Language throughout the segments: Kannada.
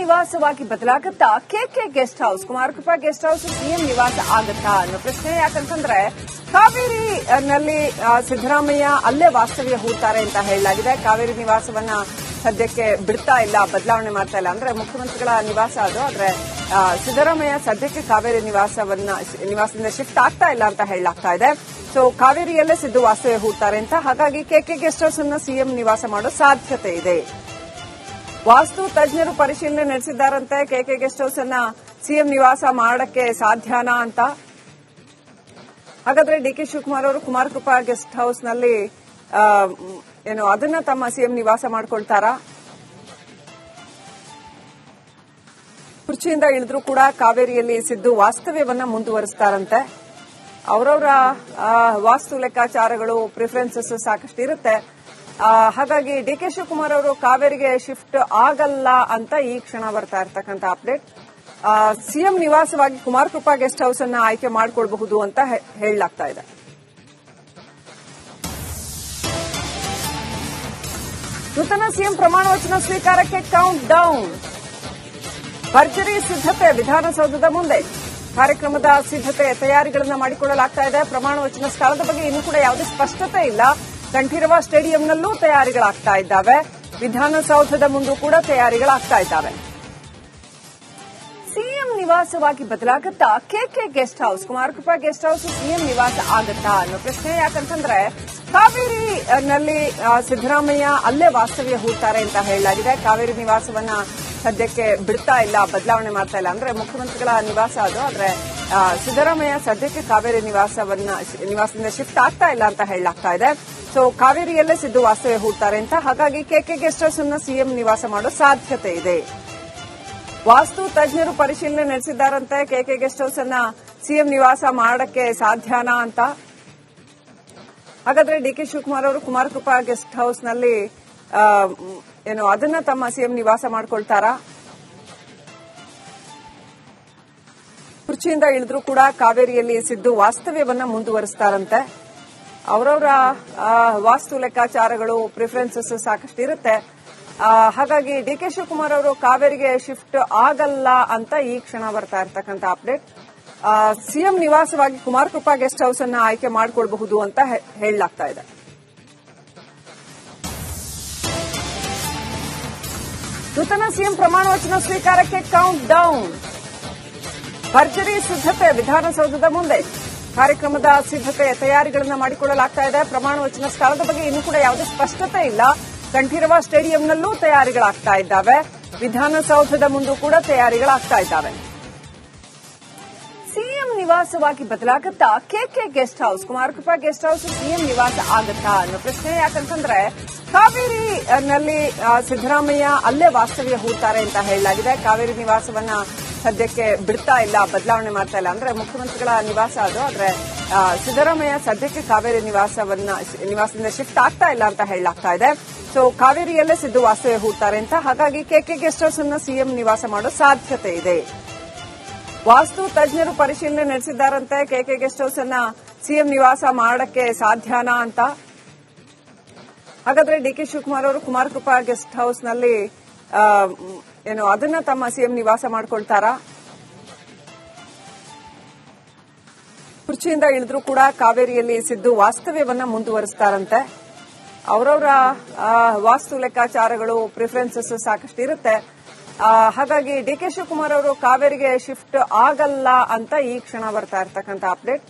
ನಿವಾಸವಾಗಿ ಬದಲಾಗುತ್ತಾ KK guest house, Kumarakrupa guest house CM ನಿವಾಸ ಆಗುತ್ತಾ ಅನ್ನೋ ಪ್ರಶ್ನೆ. ಯಾಕಂತಂದ್ರೆ ಕಾವೇರಿನಲ್ಲಿ ಸಿದ್ದರಾಮಯ್ಯ ಅಲ್ಲೇ ವಾಸ್ತವ್ಯ ಹೂಡ್ತಾರೆ ಅಂತ ಹೇಳಲಾಗಿದೆ. ಕಾವೇರಿ ನಿವಾಸವನ್ನ ಸದ್ಯಕ್ಕೆ ಬಿಡ್ತಾ ಇಲ್ಲ, ಬದಲಾವಣೆ ಮಾಡ್ತಾ ಇಲ್ಲ. ಅಂದ್ರೆ ಮುಖ್ಯಮಂತ್ರಿಗಳ ನಿವಾಸ ಅದು, ಆದ್ರೆ ಸಿದ್ದರಾಮಯ್ಯ ಸದ್ಯಕ್ಕೆ ಕಾವೇರಿ ನಿವಾಸದಿಂದ ಶಿಫ್ಟ್ ಆಗ್ತಾ ಇಲ್ಲ ಅಂತ ಹೇಳಲಾಗ್ತಾ ಇದೆ. ಸೊ ಕಾವೇರಿಯಲ್ಲೇ ಸಿದ್ದು ವಾಸ್ತವ್ಯ ಹೂಡ್ತಾರೆ ಅಂತ. ಹಾಗಾಗಿ ಕೆಕೆ ಗೆಸ್ಟ್ ಹೌಸ್ ಅನ್ನ ಸಿಎಂ ನಿವಾಸ ಮಾಡೋ ಸಾಧ್ಯತೆ ಇದೆ. ವಾಸ್ತು ತಜ್ಞರು ಪರಿಶೀಲನೆ ನಡೆಸಿದ್ದಾರಂತೆ. ಕೆಕೆ ಗೆಸ್ಟ್ ಹೌಸ್ ಅನ್ನ ಸಿಎಂ ನಿವಾಸ ಮಾಡಕ್ಕೆ ಸಾಧ್ಯನಾ ಅಂತ. ಹಾಗಾದ್ರೆ ಡಿಕೆ ಶಿವಕುಮಾರ್ ಅವರು ಕುಮಾರಕೃಪಾ ಗೆಸ್ಟ್ ಹೌಸ್ ನಲ್ಲಿ ಅದನ್ನ ತಮ್ಮ ಸಿಎಂ ನಿವಾಸ ಮಾಡ್ಕೊಳ್ತಾರಾ? ಕುರ್ಚಿಯಿಂದ ಇಳಿದ್ರೂ ಕೂಡ ಕಾವೇರಿಯಲ್ಲಿ ಸಿದ್ದು ವಾಸ್ತವ್ಯವನ್ನ ಮುಂದುವರಿಸ್ತಾರಂತೆ. ಅವರವರ ವಾಸ್ತು ಲೆಕ್ಕಾಚಾರಗಳು, ಪ್ರಿಫರೆನ್ಸಸ್ ಸಾಕಷ್ಟು ಇರುತ್ತೆ. ಹಾಗಾಗಿ ಡಿಕೆ ಶಿವಕುಮಾರ್ ಅವರು ಕಾವೇರಿಗೆ ಶಿಫ್ಟ್ ಆಗಲ್ಲ ಅಂತ ಈ ಕ್ಷಣ ಬರ್ತಾ ಇರ್ತಕ್ಕಂಥ ಅಪ್ಡೇಟ್. ಸಿಎಂ ನಿವಾಸವಾಗಿ ಕುಮಾರಕೃಪಾ ಗೆಸ್ಟ್ ಹೌಸ್ ಅನ್ನ ಆಯ್ಕೆ ಮಾಡಿಕೊಳ್ಬಹುದು ಅಂತ ಹೇಳಲಾಗ್ತಾ ಇದೆ. ನೂತನ ಸಿಎಂ ಪ್ರಮಾಣ ವಚನ ಸ್ವೀಕಾರಕ್ಕೆ ಕೌಂಟ್ ಡೌನ್. ಭರ್ಜರಿ ಸಿದ್ದತೆ ವಿಧಾನಸೌಧದ ಮುಂದೆ. ಕಾರ್ಯಕ್ರಮದ ಸಿದ್ದತೆ ತಯಾರಿಗಳನ್ನು ಮಾಡಿಕೊಳ್ಳಲಾಗ್ತಾ ಇದೆ. ಪ್ರಮಾಣ ವಚನ ಸ್ಥಳದ ಬಗ್ಗೆ ಇನ್ನೂ ಕೂಡ ಯಾವುದೇ ಸ್ಪಷ್ಟತೆ ಇಲ್ಲ. ಕಂಠೀರವ ಸ್ಟೇಡಿಯಂನಲ್ಲೂ ತಯಾರಿಗಳಾಗ್ತಾ ಇದ್ದಾವೆ. ವಿಧಾನಸೌಧದ ಮುಂದೂ ಕೂಡ ತಯಾರಿಗಳಾಗ್ತಾ ಇದ್ದಾವೆ. ಸಿಎಂ ನಿವಾಸವಾಗಿ ಬದಲಾಗುತ್ತಾ KK guest house, Kumarakrupa guest house CM ನಿವಾಸ ಆಗುತ್ತಾ ಅನ್ನೋ ಪ್ರಶ್ನೆ. ಯಾಕಂತಂದ್ರೆ ಕಾವೇರಿನಲ್ಲಿ ಸಿದ್ದರಾಮಯ್ಯ ಅಲ್ಲೇ ವಾಸ್ತವ್ಯ ಹೂಡ್ತಾರೆ ಅಂತ ಹೇಳಲಾಗಿದೆ. ಕಾವೇರಿ ನಿವಾಸವನ್ನ ಸದ್ಯಕ್ಕೆ ಬಿಡ್ತಾ ಇಲ್ಲ, ಬದಲಾವಣೆ ಮಾಡ್ತಾ ಇಲ್ಲ. ಅಂದ್ರೆ ಮುಖ್ಯಮಂತ್ರಿಗಳ ನಿವಾಸ ಅದು, ಆದ್ರೆ ಸಿದ್ದರಾಮಯ್ಯ ಸದ್ಯಕ್ಕೆ ಕಾವೇರಿ ನಿವಾಸದಿಂದ ಶಿಫ್ಟ್ ಆಗ್ತಾ ಇಲ್ಲ ಅಂತ ಹೇಳಲಾಗ್ತಾ ಇದೆ. ಸೊ ಕಾವೇರಿಯಲ್ಲೇ ಸಿದ್ದು ವಾಸ್ತವ್ಯ ಹೂಡ್ತಾರೆ ಅಂತ. ಹಾಗಾಗಿ ಕೆಕೆ ಗೆಸ್ಟ್ ಹೌಸ್ ಅನ್ನ ಸಿಎಂ ನಿವಾಸ ಮಾಡೋ ಸಾಧ್ಯತೆ ಇದೆ. ವಾಸ್ತು ತಜ್ಞರು ಪರಿಶೀಲನೆ ನಡೆಸಿದ್ದಾರಂತೆ. ಕೆಕೆ ಗೆಸ್ಟ್ ಹೌಸ್ ಅನ್ನ ಸಿಎಂ ನಿವಾಸ ಮಾಡಕ್ಕೆ ಸಾಧ್ಯನಾ ಅಂತ. ಹಾಗಾದ್ರೆ ಡಿಕೆ ಶಿವಕುಮಾರ್ ಅವರು ಕುಮಾರಕೃಪಾ ಗೆಸ್ಟ್ ಹೌಸ್ ನಲ್ಲಿ ಅದನ್ನ ತಮ್ಮ ಸಿಎಂ ನಿವಾಸ ಮಾಡ್ಕೊಳ್ತಾರಾ? ಕುರ್ಚಿಯಿಂದ ಇಳಿದ್ರೂ ಕೂಡ ಕಾವೇರಿಯಲ್ಲಿ ಸಿದ್ದು ವಾಸ್ತವ್ಯವನ್ನ ಮುಂದುವರಿಸ್ತಾರಂತೆ. ಅವರವರ ವಾಸ್ತು ಲೆಕ್ಕಾಚಾರಗಳು, ಪ್ರಿಫರೆನ್ಸಸ್ ಸಾಕಷ್ಟು ಇರುತ್ತೆ. ಹಾಗಾಗಿ ಡಿಕೆ ಶಿವಕುಮಾರ್ ಅವರು ಕಾವೇರಿಗೆ ಶಿಫ್ಟ್ ಆಗಲ್ಲ ಅಂತ ಈ ಕ್ಷಣ ಬರ್ತಾ ಇರ್ತಕ್ಕಂಥ ಅಪ್ಡೇಟ್. ಸಿಎಂ ನಿವಾಸವಾಗಿ ಕುಮಾರಕೃಪಾ ಗೆಸ್ಟ್ ಹೌಸ್ ಅನ್ನ ಆಯ್ಕೆ ಮಾಡಿಕೊಳ್ಬಹುದು ಅಂತ ಹೇಳಲಾಗ್ತಾ ಇದೆ. ನೂತನ ಸಿಎಂ ಪ್ರಮಾಣ ವಚನ ಸ್ವೀಕಾರಕ್ಕೆ ಕೌಂಟ್ ಡೌನ್. ಭರ್ಜರಿ ಸಿದ್ದತೆ ವಿಧಾನಸೌಧದ ಮುಂದೆ. ಕಾರ್ಯಕ್ರಮದ ಸಿದ್ದತೆ ತಯಾರಿಗಳನ್ನು ಮಾಡಿಕೊಳ್ಳಲಾಗ್ತಾ ಇದೆ. ಪ್ರಮಾಣ ವಚನ ಸ್ಥಳದ ಬಗ್ಗೆ ಇನ್ನೂ ಕೂಡ ಯಾವುದೇ ಸ್ಪಷ್ಟತೆ ಇಲ್ಲ. ಕಂಠೀರವ ಸ್ಟೇಡಿಯಂನಲ್ಲೂ ತಯಾರಿಗಳಾಗ್ತಾ ಇದ್ದಾವೆ. ವಿಧಾನಸೌಧದ ಮುಂದೂ ಕೂಡ ತಯಾರಿಗಳಾಗ್ತಾ ಇದ್ದಾವೆ. ಸಿಎಂ ನಿವಾಸವಾಗಿ ಬದಲಾಗುತ್ತಾ KK guest house, Kumarakrupa guest house CM ನಿವಾಸ ಆಗುತ್ತಾ ಅನ್ನೋ ಪ್ರಶ್ನೆ. ಯಾಕಂತಂದ್ರೆ ಕಾವೇರಿನಲ್ಲಿ ಸಿದ್ದರಾಮಯ್ಯ ಅಲ್ಲೇ ವಾಸ್ತವ್ಯ ಹೂಡ್ತಾರೆ ಅಂತ ಹೇಳಲಾಗಿದೆ. ಕಾವೇರಿ ನಿವಾಸವನ್ನ ಸದ್ಯಕ್ಕೆ ಬಿಡ್ತಾ ಇಲ್ಲ, ಬದಲಾವಣೆ ಮಾಡ್ತಾ ಇಲ್ಲ. ಅಂದ್ರೆ ಮುಖ್ಯಮಂತ್ರಿಗಳ ನಿವಾಸ ಅದು, ಆದ್ರೆ ಸಿದ್ದರಾಮಯ್ಯ ಸದ್ಯಕ್ಕೆ ಕಾವೇರಿ ನಿವಾಸದಿಂದ ಶಿಫ್ಟ್ ಆಗ್ತಾ ಇಲ್ಲ ಅಂತ ಹೇಳಲಾಗ್ತಾ ಇದೆ. ಸೊ ಕಾವೇರಿಯಲ್ಲೇ ಸಿದ್ದು ವಾಸ್ತವ್ಯ ಹೂಡ್ತಾರೆ ಅಂತ. ಹಾಗಾಗಿ ಕೆಕೆ ಗೆಸ್ಟ್ ಹೌಸ್ ಅನ್ನ ಸಿಎಂ ನಿವಾಸ ಮಾಡೋ ಸಾಧ್ಯತೆ ಇದೆ. ವಾಸ್ತು ತಜ್ಞರು ಪರಿಶೀಲನೆ ನಡೆಸಿದ್ದಾರಂತೆ. ಕೆಕೆ ಗೆಸ್ಟ್ ಹೌಸ್ ಅನ್ನ ಸಿಎಂ ನಿವಾಸ ಮಾಡಕ್ಕೆ ಸಾಧ್ಯನಾ ಅಂತ. ಹಾಗಾದ್ರೆ ಡಿಕೆ ಶಿವಕುಮಾರ್ ಅವರು ಕುಮಾರಕೃಪಾ ಗೆಸ್ಟ್ ಹೌಸ್ ನಲ್ಲಿ ಅದನ್ನ ತಮ್ಮ ಸಿಎಂ ನಿವಾಸ ಮಾಡ್ಕೊಳ್ತಾರಾ? ಕುರ್ಚಿಯಿಂದ ಇಳಿದ್ರೂ ಕೂಡ ಕಾವೇರಿಯಲ್ಲಿ ಸಿದ್ದು ವಾಸ್ತವ್ಯವನ್ನ ಮುಂದುವರಿಸ್ತಾರಂತೆ. ಅವರವರ ವಾಸ್ತು ಲೆಕ್ಕಾಚಾರಗಳು, ಪ್ರಿಫರೆನ್ಸಸ್ ಸಾಕಷ್ಟು ಇರುತ್ತೆ. ಹಾಗಾಗಿ ಡಿಕೆ ಶಿವಕುಮಾರ್ ಅವರು ಕಾವೇರಿಗೆ ಶಿಫ್ಟ್ ಆಗಲ್ಲ ಅಂತ ಈ ಕ್ಷಣ ಬರ್ತಾ ಇರ್ತಕ್ಕಂಥ ಅಪ್ಡೇಟ್.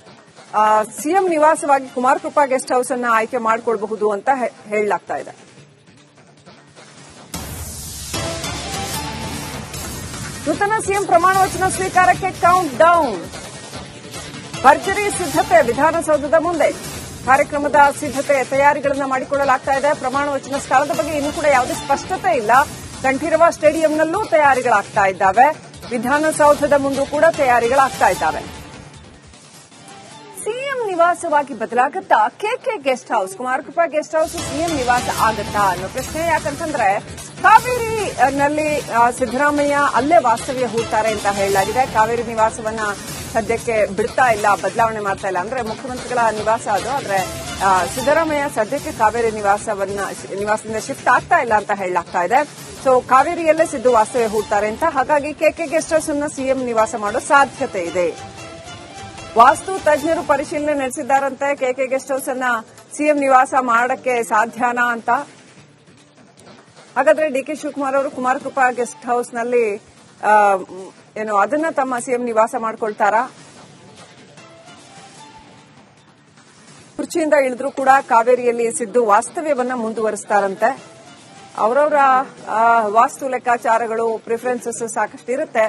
ಸಿಎಂ ನಿವಾಸವಾಗಿ ಕುಮಾರಕೃಪಾ ಗೆಸ್ಟ್ ಹೌಸ್ ಅನ್ನ ಆಯ್ಕೆ ಮಾಡಿಕೊಳ್ಬಹುದು ಅಂತ ಹೇಳಲಾಗ್ತಾ ಇದೆ. ನೂತನ ಸಿಎಂ ಪ್ರಮಾಣ ವಚನ ಸ್ವೀಕಾರಕ್ಕೆ ಕೌಂಟ್ ಡೌನ್. ಭರ್ಜರಿ ಸಿದ್ದತೆ ವಿಧಾನಸೌಧದ ಮುಂದೆ. ಕಾರ್ಯಕ್ರಮದ ಸಿದ್ದತೆ ತಯಾರಿಗಳನ್ನು ಮಾಡಿಕೊಳ್ಳಲಾಗ್ತಾ ಇದೆ. ಪ್ರಮಾಣ ವಚನ ಸ್ಥಳದ ಬಗ್ಗೆ ಇನ್ನೂ ಕೂಡ ಯಾವುದೇ ಸ್ಪಷ್ಟತೆ ಇಲ್ಲ. ಕಂಠೀರವ ಸ್ಟೇಡಿಯಂನಲ್ಲೂ ತಯಾರಿಗಳಾಗ್ತಾ ಇದ್ದಾವೆ. ವಿಧಾನಸೌಧದ ಮುಂದೂ ಕೂಡ ತಯಾರಿಗಳಾಗ್ತಾ ಇದ್ದಾವೆ. ಸಿಎಂ ನಿವಾಸವಾಗಿ ಬದಲಾಗುತ್ತಾ KK guest house, Kumarakrupa guest house CM ನಿವಾಸ ಆಗುತ್ತಾ ಅನ್ನೋ ಪ್ರಶ್ನೆ. ಯಾಕಂತಂದ್ರೆ ಕಾವೇರಿನಲ್ಲಿ ಸಿದ್ದರಾಮಯ್ಯ ಅಲ್ಲೇ ವಾಸ್ತವ್ಯ ಹೂಡ್ತಾರೆ ಅಂತ ಹೇಳಲಾಗಿದೆ. ಕಾವೇರಿ ನಿವಾಸವನ್ನ ಸದ್ಯಕ್ಕೆ ಬಿಡ್ತಾ ಇಲ್ಲ, ಬದಲಾವಣೆ ಮಾಡ್ತಾ ಇಲ್ಲ. ಅಂದ್ರೆ ಮುಖ್ಯಮಂತ್ರಿಗಳ ನಿವಾಸ ಅದು, ಆದ್ರೆ ಸಿದ್ದರಾಮಯ್ಯ ಸದ್ಯಕ್ಕೆ ಕಾವೇರಿ ನಿವಾಸದಿಂದ ಶಿಫ್ಟ್ ಆಗ್ತಾ ಇಲ್ಲ ಅಂತ ಹೇಳಲಾಗ್ತಾ ಇದೆ. ಸೊ ಕಾವೇರಿಯಲ್ಲೇ ಸಿದ್ದು ವಾಸ್ತವ್ಯ ಹೂಡ್ತಾರೆ ಅಂತ. ಹಾಗಾಗಿ ಕೆಕೆ ಗೆಸ್ಟ್ ಹೌಸ್ ಅನ್ನ ಸಿಎಂ ನಿವಾಸ ಮಾಡೋ ಸಾಧ್ಯತೆ ಇದೆ. ವಾಸ್ತು ತಜ್ಞರು ಪರಿಶೀಲನೆ ನಡೆಸಿದ್ದಾರಂತೆ. ಕೆಕೆ ಗೆಸ್ಟ್ ಹೌಸ್ ಅನ್ನ ಸಿಎಂ ನಿವಾಸ ಮಾಡಕ್ಕೆ ಸಾಧ್ಯನಾ ಅಂತ. ಹಾಗಾದ್ರೆ ಡಿಕೆ ಶಿವಕುಮಾರ್ ಅವರು ಕುಮಾರಕೃಪಾ ಗೆಸ್ಟ್ ಹೌಸ್ ನಲ್ಲಿ ಅದನ್ನ ತಮ್ಮ ಸಿಎಂ ನಿವಾಸ ಮಾಡ್ಕೊಳ್ತಾರಾ? ಕುರ್ಚಿಯಿಂದ ಇಳಿದ್ರೂ ಕೂಡ ಕಾವೇರಿಯಲ್ಲಿ ಸಿದ್ದು ವಾಸ್ತವ್ಯವನ್ನ ಮುಂದುವರಿಸ್ತಾರಂತೆ. ಅವರವರ ವಾಸ್ತು ಲೆಕ್ಕಾಚಾರಗಳು, ಪ್ರಿಫರೆನ್ಸಸ್ ಸಾಕಷ್ಟು ಇರುತ್ತೆ.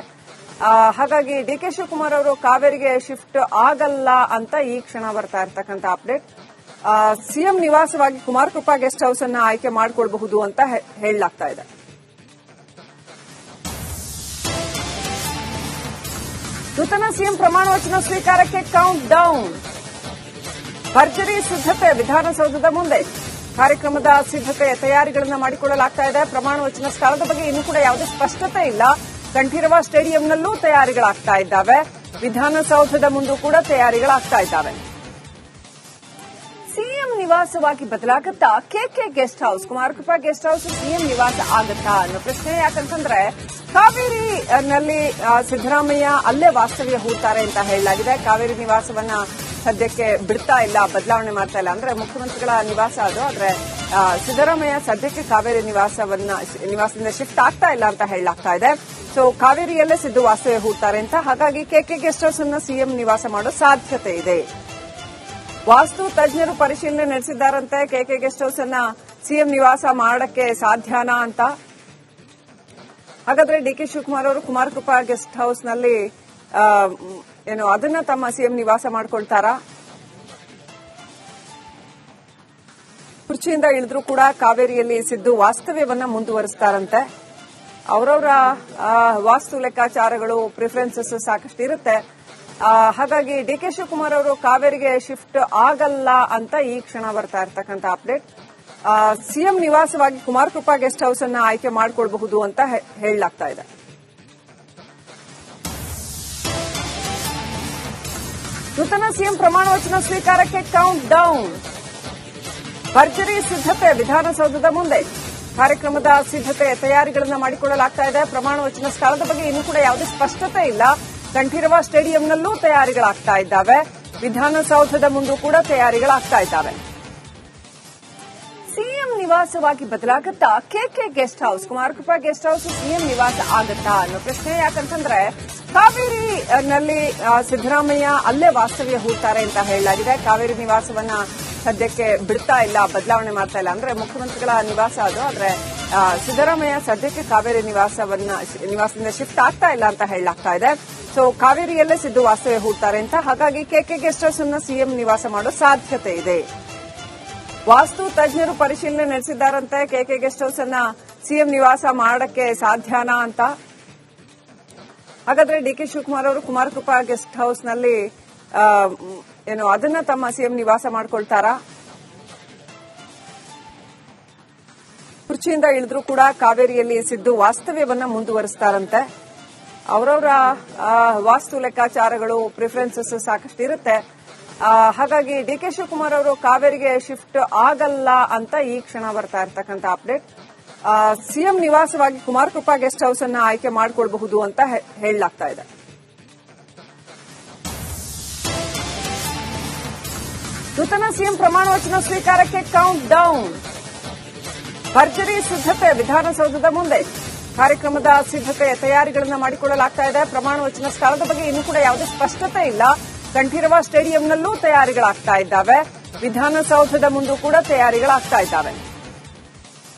ಹಾಗಾಗಿ ಡಿಕೆ ಶಿವಕುಮಾರ್ ಅವರು ಕಾವೇರಿಗೆ ಶಿಫ್ಟ್ ಆಗಲ್ಲ ಅಂತ ಈ ಕ್ಷಣ ಬರ್ತಾ ಇರ್ತಕ್ಕಂಥ ಅಪ್ಡೇಟ್. ಸಿಎಂ ನಿವಾಸವಾಗಿ ಕುಮಾರಕೃಪಾ ಗೆಸ್ಟ್ ಹೌಸ್ ಅನ್ನ ಆಯ್ಕೆ ಮಾಡಿಕೊಳ್ಳಬಹುದು ಅಂತ ಹೇಳಲಾಗ್ತಾ ಇದೆ. ನೂತನ ಸಿಎಂ ಪ್ರಮಾಣ ವಚನ ಸ್ವೀಕಾರಕ್ಕೆ ಕೌಂಟ್ ಡೌನ್. ಭರ್ಜರಿ ಸಿದ್ದತೆ ವಿಧಾನಸೌಧದ ಮುಂದೆ. ಕಾರ್ಯಕ್ರಮದ ಸಿದ್ದತೆ ತಯಾರಿಗಳನ್ನು ಮಾಡಿಕೊಳ್ಳಲಾಗ್ತಾ ಇದೆ. ಪ್ರಮಾಣ ವಚನ ಸ್ಥಳದ ಬಗ್ಗೆ ಇನ್ನೂ ಕೂಡ ಯಾವುದೇ ಸ್ಪಷ್ಟತೆ ಇಲ್ಲ. ಕಂಠೀರವ ಸ್ಟೇಡಿಯಂನಲ್ಲೂ ತಯಾರಿಗಳಾಗ್ತಾ ಇದ್ದಾವೆ. ವಿಧಾನಸೌಧದ ಮುಂದೂ ಕೂಡ ತಯಾರಿಗಳಾಗ್ತಾ ಇದ್ದಾವೆ. ಸಿಎಂ ನಿವಾಸವಾಗಿ ಬದಲಾಗುತ್ತಾ KK guest house, Kumarakrupa guest house CM ನಿವಾಸ ಆಗುತ್ತಾ ಅನ್ನೋ ಪ್ರಶ್ನೆ. ಯಾಕಂತಂದ್ರೆ ಕಾವೇರಿನಲ್ಲಿ ಸಿದ್ದರಾಮಯ್ಯ ಅಲ್ಲೇ ವಾಸ್ತವ್ಯ ಹೂಡ್ತಾರೆ ಅಂತ ಹೇಳಲಾಗಿದೆ. ಕಾವೇರಿ ನಿವಾಸವನ್ನ ಸದ್ಯಕ್ಕೆ ಬಿಡ್ತಾ ಇಲ್ಲ, ಬದಲಾವಣೆ ಮಾಡ್ತಾ ಇಲ್ಲ. ಅಂದ್ರೆ ಮುಖ್ಯಮಂತ್ರಿಗಳ ನಿವಾಸ ಅದು. ಆದ್ರೆ ಸಿದ್ದರಾಮಯ್ಯ ಸದ್ಯಕ್ಕೆ ಕಾವೇರಿ ನಿವಾಸದಿಂದ ಶಿಫ್ಟ್ ಆಗ್ತಾ ಇಲ್ಲ ಅಂತ ಹೇಳಲಾಗ್ತಾ ಇದೆ. ಸೊ ಕಾವೇರಿಯಲ್ಲೇ ಸಿದ್ದು ವಾಸ್ತವ್ಯ ಹೂಡ್ತಾರೆ ಅಂತ. ಹಾಗಾಗಿ ಕೆಕೆ ಗೆಸ್ಟ್ ಹೌಸ್ ಅನ್ನ ಸಿಎಂ ನಿವಾಸ ಮಾಡೋ ಸಾಧ್ಯತೆ ಇದೆ. ವಾಸ್ತು ತಜ್ಞರು ಪರಿಶೀಲನೆ ನಡೆಸಿದ್ದಾರಂತೆ. ಕೆಕೆ ಗೆಸ್ಟ್ ಹೌಸ್ ಅನ್ನ ಸಿಎಂ ನಿವಾಸ ಮಾಡಕ್ಕೆ ಸಾಧ್ಯನಾ ಅಂತ. ಹಾಗಾದ್ರೆ ಡಿಕೆ ಶಿವಕುಮಾರ್ ಅವರು ಕುಮಾರಕೃಪಾ ಗೆಸ್ಟ್ ಹೌಸ್ ನಲ್ಲಿ ಅದನ್ನ ತಮ್ಮ ಸಿಎಂ ನಿವಾಸ ಮಾಡ್ಕೊಳ್ತಾರಾ? ಕುರ್ಚಿಯಿಂದ ಇಳಿದ್ರೂ ಕೂಡ ಕಾವೇರಿಯಲ್ಲಿ ಸಿದ್ದು ವಾಸ್ತವ್ಯವನ್ನ ಮುಂದುವರಿಸ್ತಾರಂತೆ. ಅವರವರ ವಾಸ್ತು ಲೆಕ್ಕಾಚಾರಗಳು, ಪ್ರಿಫರೆನ್ಸಸ್ ಸಾಕಷ್ಟು ಇರುತ್ತೆ. ಹಾಗಾಗಿ ಡಿಕೆ ಶಿವಕುಮಾರ್ ಅವರು ಕಾವೇರಿಗೆ ಶಿಫ್ಟ್ ಆಗಲ್ಲ ಅಂತ ಈ ಕ್ಷಣ ಬರ್ತಾ ಇರ್ತಕ್ಕಂಥ ಅಪ್ಡೇಟ್. ಸಿಎಂ ನಿವಾಸವಾಗಿ ಕುಮಾರಕೃಪಾ ಗೆಸ್ಟ್ ಹೌಸ್ ಅನ್ನ ಆಯ್ಕೆ ಮಾಡಿಕೊಳ್ಳಬಹುದು ಅಂತ ಹೇಳಲಾಗ್ತಾ ಇದೆ. ನೂತನ ಸಿಎಂ ಪ್ರಮಾಣ ವಚನ ಸ್ವೀಕಾರಕ್ಕೆ ಕೌಂಟ್ ಡೌನ್. ಭರ್ಜರಿ ಸಿದ್ದತೆ ವಿಧಾನಸೌಧದ ಮುಂದೆ. ಕಾರ್ಯಕ್ರಮದ ಸಿದ್ದತೆ ತಯಾರಿಗಳನ್ನು ಮಾಡಿಕೊಳ್ಳಲಾಗ್ತಾ ಇದೆ. ಪ್ರಮಾಣ ವಚನ ಸ್ಥಳದ ಬಗ್ಗೆ ಇನ್ನೂ ಕೂಡ ಯಾವುದೇ ಸ್ಪಷ್ಟತೆ ಇಲ್ಲ. ಕಂಠೀರವ ಸ್ಟೇಡಿಯಂನಲ್ಲೂ ತಯಾರಿಗಳಾಗ್ತಾ ಇದ್ದಾವೆ. ವಿಧಾನಸೌಧದ ಮುಂದೂ ಕೂಡ ತಯಾರಿಗಳಾಗ್ತಾ ಇದ್ದಾವೆ. ಸಿಎಂ ನಿವಾಸವಾಗಿ ಬದಲಾಗುತ್ತಾ KK guest house, Kumarakrupa guest house CM ನಿವಾಸ ಆಗುತ್ತಾ ಅನ್ನೋ ಪ್ರಶ್ನೆ. ಯಾಕಂತಂದ್ರೆ ಕಾವೇರಿನಲ್ಲಿ ಸಿದ್ದರಾಮಯ್ಯ ಅಲ್ಲೇ ವಾಸ್ತವ್ಯ ಹೂಡ್ತಾರೆ ಅಂತ ಹೇಳಲಾಗಿದೆ. ಕಾವೇರಿ ನಿವಾಸವನ್ನ ಸದ್ಯಕ್ಕೆ ಬಿಡ್ತಾ ಇಲ್ಲ, ಬದಲಾವಣೆ ಮಾಡ್ತಾ ಇಲ್ಲ. ಅಂದ್ರೆ ಮುಖ್ಯಮಂತ್ರಿಗಳ ನಿವಾಸ ಅದು. ಆದ್ರೆ ಸಿದ್ದರಾಮಯ್ಯ ಸದ್ಯಕ್ಕೆ ಕಾವೇರಿ ನಿವಾಸದಿಂದ ಶಿಫ್ಟ್ ಆಗ್ತಾ ಇಲ್ಲ ಅಂತ ಹೇಳಲಾಗ್ತಾ ಇದೆ. ಸೊ ಕಾವೇರಿಯಲ್ಲೇ ಸಿದ್ದು ವಾಸ್ತವ್ಯ ಹೂಡ್ತಾರೆ ಅಂತ. ಹಾಗಾಗಿ ಕೆಕೆ ಗೆಸ್ಟ್ ಹೌಸ್ ಅನ್ನ ಸಿಎಂ ನಿವಾಸ ಮಾಡೋ ಸಾಧ್ಯತೆ ಇದೆ. ವಾಸ್ತು ತಜ್ಞರು ಪರಿಶೀಲನೆ ನಡೆಸಿದ್ದಾರಂತೆ. ಕೆಕೆ ಗೆಸ್ಟ್ ಹೌಸ್ ಅನ್ನ ಸಿಎಂ ನಿವಾಸ ಮಾಡಕ್ಕೆ ಸಾಧ್ಯನಾ ಅಂತ. ಹಾಗಾದ್ರೆ ಡಿಕೆ ಶಿವಕುಮಾರ್ ಅವರು ಕುಮಾರಕೃಪಾ ಗೆಸ್ಟ್ ಹೌಸ್ ನಲ್ಲಿ ಅದನ್ನ ತಮ್ಮ ಸಿಎಂ ನಿವಾಸ ಮಾಡ್ಕೊಳ್ತಾರಾ? ಕುರ್ಚಿಯಿಂದ ಇಳಿದ್ರೂ ಕೂಡ ಕಾವೇರಿಯಲ್ಲಿ ಸಿದ್ದು ವಾಸ್ತವ್ಯವನ್ನ ಮುಂದುವರಿಸ್ತಾರಂತೆ. ಅವರವರ ವಾಸ್ತು ಲೆಕ್ಕಾಚಾರಗಳು, ಪ್ರಿಫರೆನ್ಸಸ್ ಸಾಕಷ್ಟು ಇರುತ್ತೆ. ಹಾಗಾಗಿ ಡಿಕೆ ಶಿವಕುಮಾರ್ ಅವರು ಕಾವೇರಿಗೆ ಶಿಫ್ಟ್ ಆಗಲ್ಲ ಅಂತ ಈ ಕ್ಷಣ ಬರ್ತಾ ಇರ್ತಕ್ಕಂಥ ಅಪ್ಡೇಟ್. ಸಿಎಂ ನಿವಾಸವಾಗಿ ಕುಮಾರಕೃಪಾ ಗೆಸ್ಟ್ ಹೌಸ್ ಅನ್ನ ಆಯ್ಕೆ ಮಾಡಿಕೊಳ್ಳಬಹುದು ಅಂತ ಹೇಳಲಾಗ್ತಾ ಇದೆ. ನೂತನ ಸಿಎಂ ಪ್ರಮಾಣ ವಚನ ಸ್ವೀಕಾರಕ್ಕೆ ಕೌಂಟ್ ಡೌನ್. ಭರ್ಜರಿ ಸಿದ್ದತೆ ವಿಧಾನಸೌಧದ ಮುಂದೆ. ಕಾರ್ಯಕ್ರಮದ ಸಿದ್ದತೆ ತಯಾರಿಗಳನ್ನು ಮಾಡಿಕೊಳ್ಳಲಾಗ್ತಾ ಇದೆ. ಪ್ರಮಾಣ ವಚನ ಸ್ಥಳದ ಬಗ್ಗೆ ಇನ್ನೂ ಕೂಡ ಯಾವುದೇ ಸ್ಪಷ್ಟತೆ ಇಲ್ಲ. ಕಂಠೀರವ ಸ್ಟೇಡಿಯಂನಲ್ಲೂ ತಯಾರಿಗಳಾಗ್ತಾ ಇದ್ದಾವೆ. ವಿಧಾನಸೌಧದ ಮುಂದೂ ಕೂಡ ತಯಾರಿಗಳಾಗ್ತಾ ಇದ್ದಾವೆ.